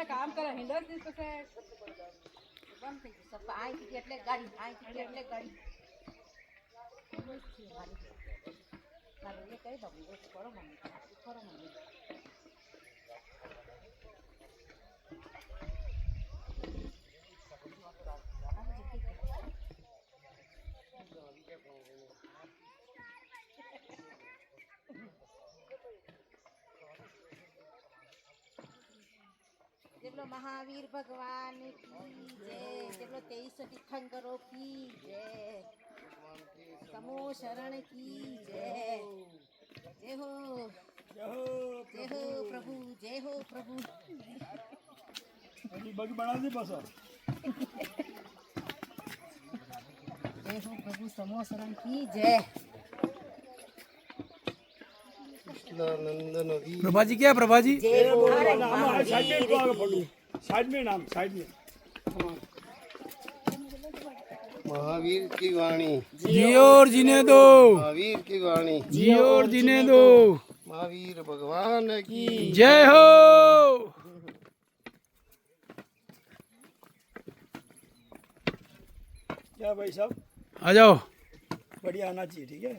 काम કરે હિંડો એટલે ગાડી એટલે ગાડી કઈ દઉં કરો મમ્મી કરો મમ્મી જેટલો મહાવીર ભગવાન કી જય, જેટલો 23 તીર્થંકરો કી જય, સમૂહ શરણ કી જય, જય હો પ્રભુ, જય હો પ્રભુ. બાકી બના દે પાછા. જય હો પ્રભુ, સમૂહ શરણ કી જય. प्रभा जी क्या है प्रभा जी? साइड में नाम साइड में महावीर की वाणी जियो और जीने दो, महावीर की वाणी जियो और जीने दो, महावीर भगवान की जय हो. क्या भाई साहब आ जाओ. बढ़िया आना चाहिए. ठीक है.